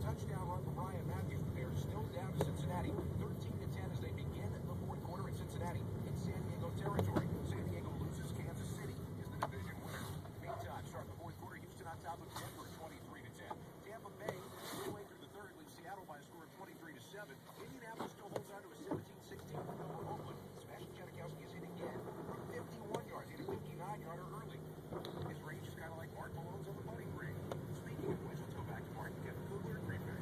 touchdown run from Ryan Matthews. The Bears still down to Cincinnati, 13-10 as they begin the fourth quarter in Cincinnati in San Diego territory. San Diego loses. Kansas City is the division winner. Meantime, starting the fourth quarter, Houston on top of Denver, 23-10. Tampa Bay, midway through the third, leads Seattle by a score of 23-7. Indianapolis still holds on to a 17-16 win over Oakland. Sebastian Janikowski is hit again from 51 yards, hit a 59-yarder early. His range is kind of like Mark Malone's on the putting green. Speaking of which, let's go back to Mark and get Kugler and Green Bay.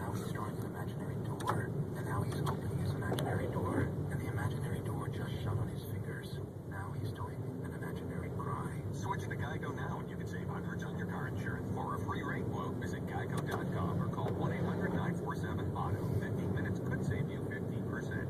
now he's drawing an imaginary door, and now he's opening his imaginary door, and the imaginary door just shut on his fingers. Now he's doing an imaginary cry. Switch to Geico now and you can save hundreds on your car insurance. For a free rate quote, visit geico.com or call 1-800-947-AUTO. 15 minutes could save you 15%.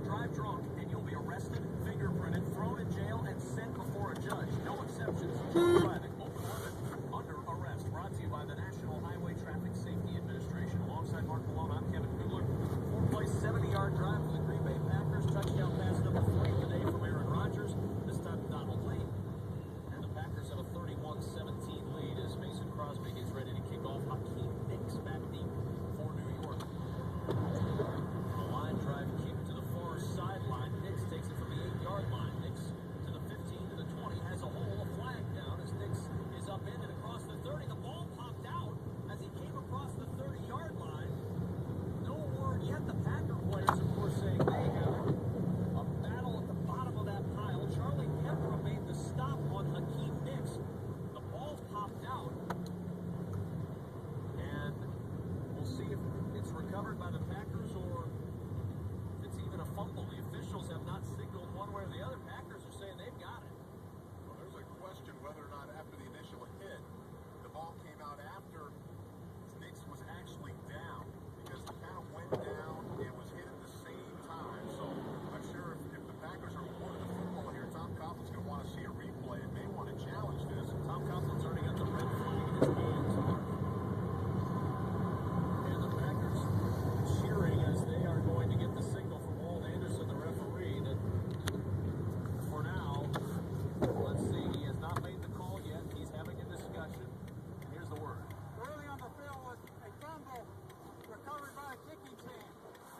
Drive drunk and you'll be arrested, fingerprinted, thrown in jail, and sent before a judge. No exceptions. Drunk driving, open limit, under arrest. Brought to you by the National Highway Traffic Safety Administration. Alongside Mark Malone, I'm Kevin Kugler. Four-play 70-yard drive for the Green Bay Packers. Touchdown pass number 3 today from Aaron Rodgers. This time Donald Lee. And the Packers have a 31-17 lead as Mason Crosby gets ready to kick off. Hakeem Nicks back deep for New York. A line drive kick to the far sideline. Nicks takes it from the 8-yard line. Nicks to the 15, to the 20, has a hole, a flag down as Nicks is upended across the 30. The ball popped out as he came across the 30-yard line. No word yet. The Packer players, of course, saying they have a battle at the bottom of that pile. Charlie Deborah made the stop on Hakeem Nicks. The ball popped out, and we'll see if it's recovered by the Packers or if it's even a fumble. The officials have not signaled one way or the other. Packers are saying they've got it. Well, there's a question whether or not after the initial hit, the ball came out after Nicks was actually down, because he kind of went down and was hit at the same time. So I'm sure if the Packers are awarded the football here, Tom Coughlin's going to want to see a replay and may want to challenge this. Tom Coughlin's already got the red flag in his hands. And the Packers cheering as they are going to get the signal from Walt Anderson, the referee, that for now, let's see, he has not made the call yet. He's having a discussion. Here's the word. Early on the field was a fumble recovered by a kicking team.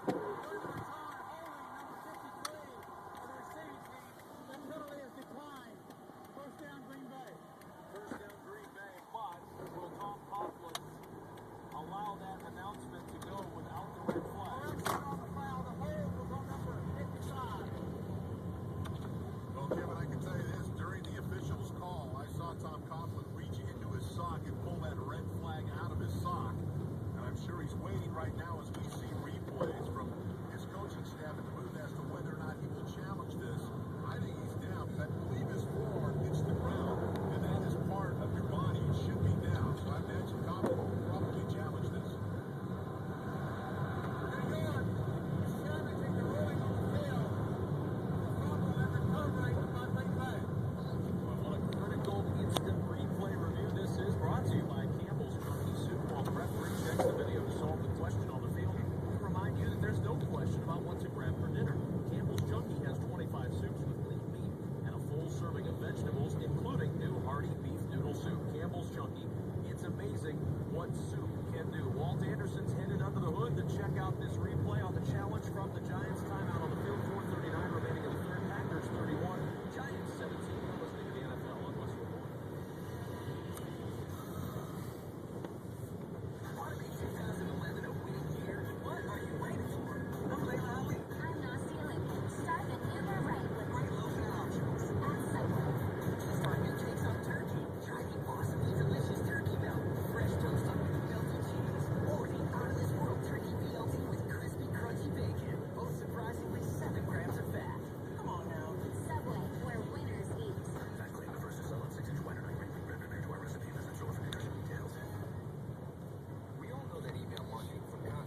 Third return holding number 53 of the receiving team. The penalty is declined. First down Green Bay. First down Green Bay, but will Tom Coughlin allow that announcement to go without the red flag? Correction on the foul. The hold was on number 55. Well, Kevin, I can tell you this. During the official's call, I saw Tom Coughlin reach into his sock and pull that red flag out of his sock. And I'm sure he's waiting right now as we see replays from his coaching staff at the booth as to whether or not he will challenge this. I think he's down because I believe his forearm hits the ground, and that is part of your body. It should be down. So I imagine Coughlin will probably challenge this. New York is challenging the ruling on the field. The fumble and recovery by Green Bay. Well, what a critical instant replay review this is, brought to you by Campbell's Junkie Soup. While the referee checks the video to solve the question on the field, we remind you that there's no question about what to grab for dinner. Campbell's Junkie has 25 soups with lean meat and a full serving of vegetables, including new hearty beef noodle soup. Campbell's Junkie. It's amazing what soup can do. Walt Anderson's headed under the hood to check out this replay on the challenge from the Giants. Timeout on the